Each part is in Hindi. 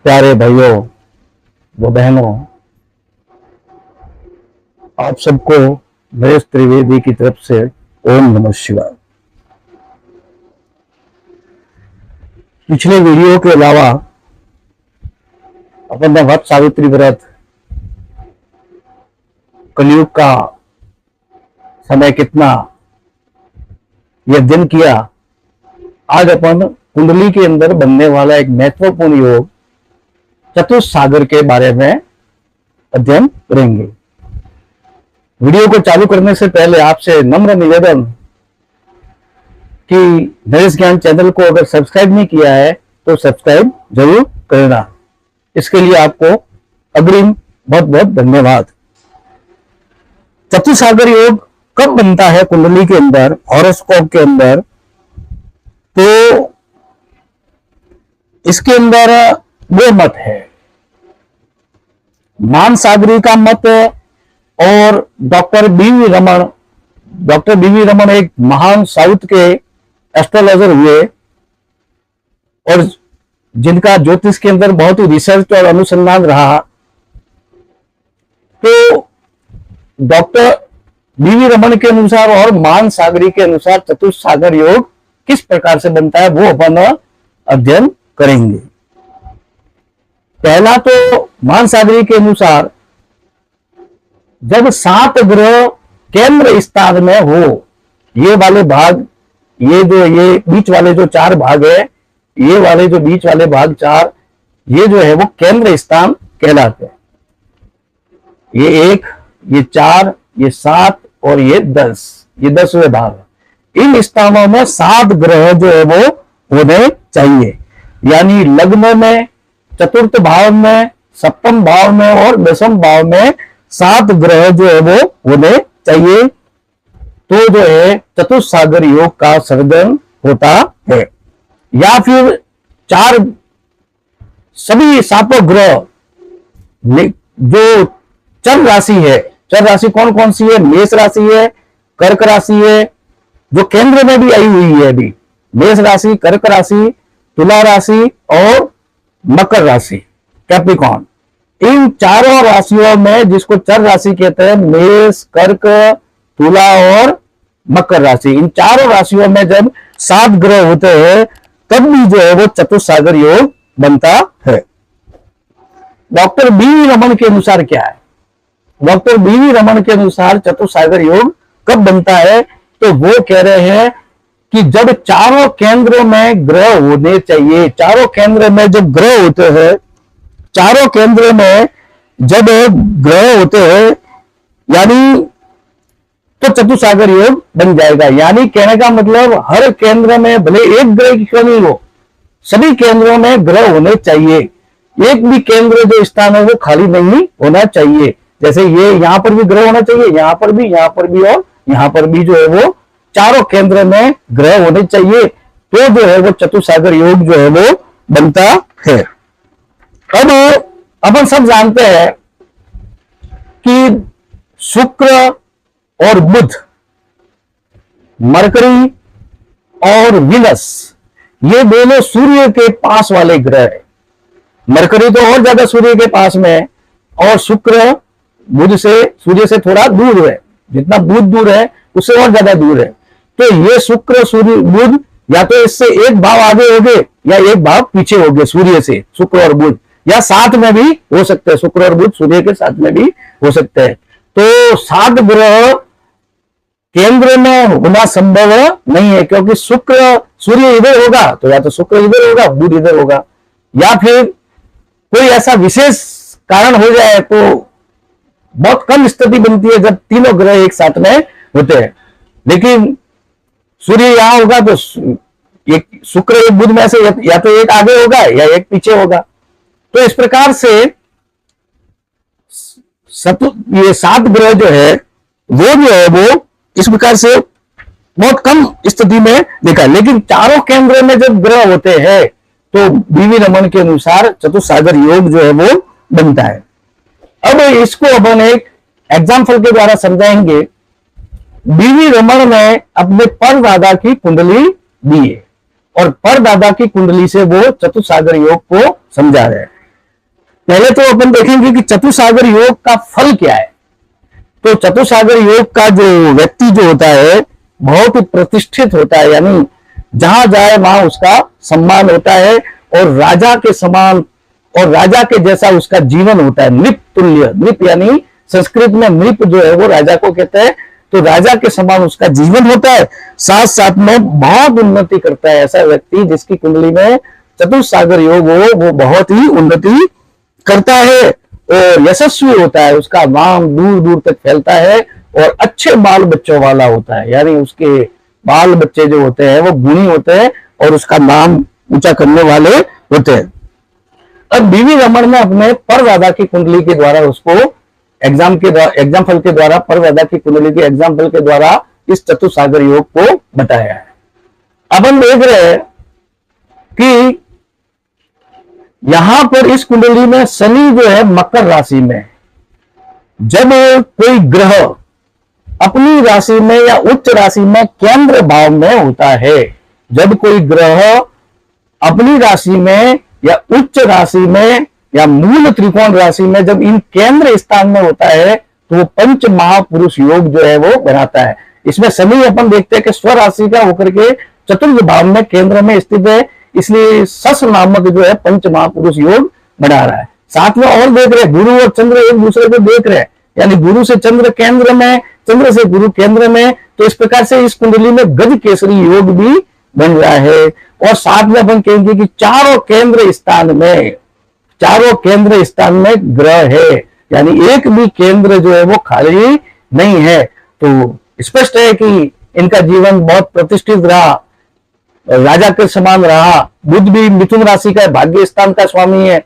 प्यारे भाइयों व बहनों, आप सबको नरेश त्रिवेदी की तरफ से ओम नमः शिवाय। पिछले वीडियो के अलावा अपन ने वट सावित्री व्रत, कलयुग का समय कितना, यह दिन किया। आज अपन कुंडली के अंदर बनने वाला एक महत्वपूर्ण योग चतुस्सागर के बारे में अध्ययन करेंगे। वीडियो को चालू करने से पहले आपसे नम्र निवेदन कि नरेश ज्ञान चैनल को अगर सब्सक्राइब नहीं किया है तो सब्सक्राइब जरूर करना। इसके लिए आपको अग्रिम बहुत बहुत धन्यवाद। चतुस्सागर योग कब बनता है कुंडली के अंदर, हॉरोस्कोप के अंदर? तो इसके अंदर दो मत है, मानसागरी का मत और डॉक्टर बीवी रमन। डॉक्टर बीवी रमन एक महान साउथ के एस्ट्रोलॉजर हुए और जिनका ज्योतिष के अंदर बहुत ही रिसर्च और अनुसंधान रहा। तो डॉक्टर बीवी रमन के अनुसार और मानसागरी के अनुसार चतुस्सागर योग किस प्रकार से बनता है वो अपन अध्ययन करेंगे। पहला तो मानसागरी के अनुसार जब 7 ग्रह केंद्र स्थान में हो, ये वाले भाग, ये बीच वाले जो 4 भाग है, ये वाले जो बीच वाले भाग 4, ये जो है वो केंद्र स्थान कहलाते हैं। ये 1, ये 4, ये 7 और ये 10, ये 10वें भाग। इन स्थानों में 7 ग्रह जो है वो होने चाहिए, यानी लग्न में, चतुर्थ भाव में, सप्तम भाव में और दशम भाव में 7 ग्रह जो है वो होने चाहिए। तो जो है चतुस्सागर योग का सर्जन होता है। या फिर 4 सभी 7 ग्रह जो चर राशि है, चर राशि कौन कौन सी है? मेष राशि है, कर्क राशि है, जो केंद्र में भी आई हुई है अभी, मेष राशि, कर्क राशि, तुला राशि और मकर राशि, कैप्रिकॉर्न। इन चारों राशियों में जिसको चर राशि कहते हैं, मेष, कर्क, तुला और मकर राशि, इन चारों राशियों में जब 7 ग्रह होते हैं तब भी जो है वो चतुस्सागर योग बनता है। डॉक्टर बीवी रमन के अनुसार क्या है? डॉक्टर बीवी रमन के अनुसार चतुस्सागर योग कब बनता है? तो वो कह रहे हैं कि जब चारों केंद्रों में ग्रह होने चाहिए। चारों केंद्र में जब ग्रह होते हैं, चारों केंद्र में जब ग्रह होते हैं, यानी तो चतुस्सागर योग बन जाएगा। यानी कहने का मतलब हर केंद्र में भले एक ग्रह की कमी हो, सभी केंद्रों में ग्रह होने चाहिए। एक भी केंद्र जो स्थान है वो खाली नहीं होना चाहिए। जैसे ये यहां पर भी ग्रह होना चाहिए, यहां पर भी, यहां पर भी और यहां पर भी जो है वो चारों केंद्र में ग्रह होने चाहिए। तो जो है वो चतुस्सागर योग जो है वो बनता है। अब अपन सब जानते हैं कि शुक्र और बुध, मरकरी और विनस, ये दोनों सूर्य के पास वाले ग्रह है। मरकरी तो और ज्यादा सूर्य के पास में है और शुक्र बुध से, सूर्य से थोड़ा दूर है। जितना बुध दूर है उससे और ज्यादा दूर है। तो ये शुक्र, सूर्य, बुध या तो इससे एक भाव आगे हो गए या एक भाव पीछे हो गए सूर्य से, शुक्र और बुध, या साथ में भी हो सकते हैं। शुक्र और बुध सूर्य के साथ में भी हो सकते हैं। तो 7 ग्रह केंद्र में होना संभव नहीं है, क्योंकि शुक्र, सूर्य इधर होगा तो या तो शुक्र इधर होगा, बुध इधर होगा, या फिर कोई ऐसा विशेष कारण हो जाए तो बहुत कम स्थिति बनती है जब तीनों ग्रह एक साथ में होते हैं। लेकिन सूर्य यहां होगा तो एक शुक्र, एक बुध में से या तो एक आगे होगा या एक पीछे होगा। तो इस प्रकार से ये 7 ग्रह जो है वो जो है वो इस प्रकार से बहुत कम स्थिति में देखा है। लेकिन चारों केंद्र में जब ग्रह होते हैं तो बीवी रमन के अनुसार चतुस्सागर योग जो है वो बनता है। अब इसको अपन एक एग्जाम्पल के द्वारा समझाएंगे। बीवी रमन ने अपने परदादा की कुंडली दी है और परदादा की कुंडली से वो चतुस्सागर योग को समझा रहे हैं। पहले तो अपन देखेंगे कि चतुसागर योग का फल क्या है। तो चतुसागर योग का जो व्यक्ति जो होता है बहुत ही प्रतिष्ठित होता है, यानी जहां जाए वहां उसका सम्मान होता है और राजा के समान और राजा के जैसा उसका जीवन होता है। नृप तुल्य, नृप यानी संस्कृत में नृप जो है वो राजा को कहते हैं। तो राजा के समान उसका जीवन होता है, साथ साथ में बहुत उन्नति करता है। ऐसा व्यक्ति जिसकी कुंडली में चतुसागर योग हो वो बहुत ही उन्नति करता है और यशस्वी होता है, उसका नाम दूर दूर तक फैलता है और अच्छे बाल बच्चों वाला होता है, यानी उसके बाल बच्चे जो होते हैं वो गुणी होते हैं और उसका नाम ऊंचा करने वाले होते हैं। अब बीवी रमन ने अपने परदादा की कुंडली के द्वारा उसको एग्जाम फल के द्वारा, परदादा की कुंडली के एग्जाम फल के द्वारा इस चतुसागर योग को बताया है। अब हम देख रहे हैं कि यहां पर इस कुंडली में शनि जो है मकर राशि में, जब कोई ग्रह अपनी राशि में या उच्च राशि में केंद्र भाव में होता है, जब कोई ग्रह अपनी राशि में या उच्च राशि में या मूल त्रिकोण राशि में जब इन केंद्र स्थान में होता है तो वो पंच महापुरुष योग जो है वो बनाता है। इसमें शनि अपन देखते हैं कि स्व राशि का होकर के चतुर्थ भाव में केंद्र में स्थित है, इसलिए सस नामक जो है पंच महापुरुष योग बना रहा है। साथ में और देख रहे हैं गुरु और चंद्र एक दूसरे को देख रहे हैं, यानी गुरु से चंद्र केंद्र में, चंद्र से गुरु केंद्र में। तो इस प्रकार से इस कुंडली में गज केसरी योग भी बन रहा है। और साथ में अपन कहेंगे कि चारों केंद्र स्थान में ग्रह है, यानी एक भी केंद्र जो है वो खाली नहीं है। तो स्पष्ट है कि इनका जीवन बहुत प्रतिष्ठित रहा, राजा के समान रहा। बुध भी मिथुन राशि का भाग्य स्थान का स्वामी है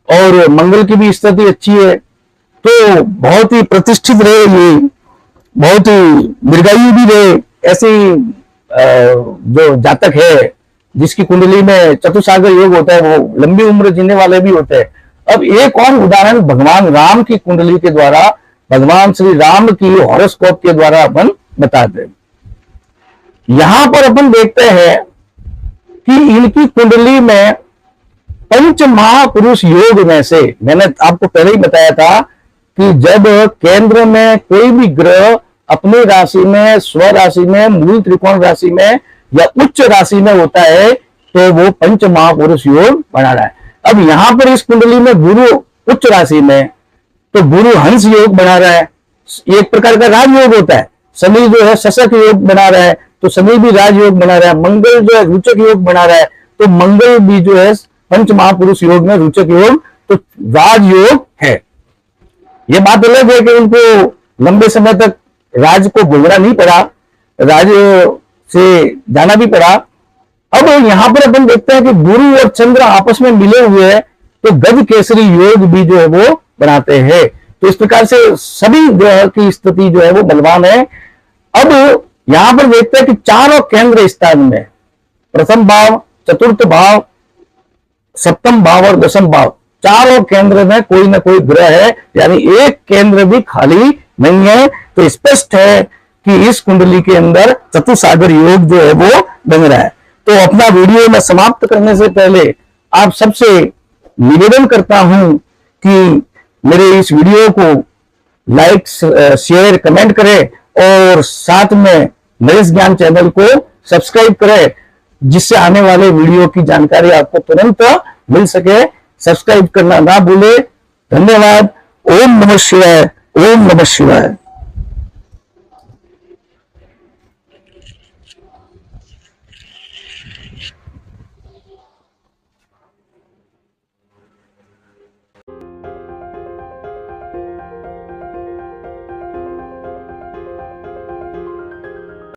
और मंगल की भी स्थिति अच्छी है, तो बहुत ही प्रतिष्ठित रहे, ये बहुत ही दीर्घायु भी रहे। ऐसी जो जातक है जिसकी कुंडली में चतुसागर योग होता है वो लंबी उम्र जीने वाले भी होते हैं। अब एक और उदाहरण भगवान राम की कुंडली के द्वारा, भगवान श्री राम की हॉरोस्कोप के द्वारा अपन बताते हैं। यहां पर अपन देखते हैं कि इनकी कुंडली में पंच महापुरुष योग में से, मैंने आपको पहले ही बताया था कि जब केंद्र में कोई भी ग्रह अपनी राशि में, स्व राशि में, मूल त्रिकोण राशि में या उच्च राशि में होता है तो वो पंच महापुरुष योग बना रहा है। अब यहां पर इस कुंडली में गुरु उच्च राशि में, तो गुरु हंस योग बना रहा है, एक प्रकार का राजयोग होता है। शनि जो है शशक योग बना रहा है, तो शनि भी राजयोग बना रहा है। मंगल जो है रुचक योग बना रहा है, तो मंगल भी जो है पंच महापुरुष योग में रुचक योग, तो राजयोग है। ये बात अलग है कि उनको लंबे समय तक राज को भोगना नहीं पड़ा, राज से जाना भी पड़ा। अब यहां पर अपन देखते हैं कि गुरु और चंद्र आपस में मिले हुए हैं, तो गज केसरी योग भी जो है वो बनाते हैं। तो इस प्रकार से सभी ग्रह की स्थिति जो है वो बलवान है। अब यहां पर देखते हैं कि चारों केंद्र स्थान में, प्रथम भाव, चतुर्थ भाव, सप्तम भाव और दशम भाव, चारों केंद्र में कोई ना कोई ग्रह है, यानी एक केंद्र भी खाली नहीं है। तो स्पष्ट है कि इस कुंडली के अंदर चतुसागर योग जो है वो बन रहा है। तो अपना वीडियो में समाप्त करने से पहले आप सबसे निवेदन करता हूं कि मेरे इस वीडियो को लाइक, शेयर, कमेंट करें और साथ में नरेश ज्ञान चैनल को सब्सक्राइब करें, जिससे आने वाले वीडियो की जानकारी आपको तुरंत मिल सके। सब्सक्राइब करना ना भूले। धन्यवाद। ओम नमः शिवाय। ओम नमः शिवाय।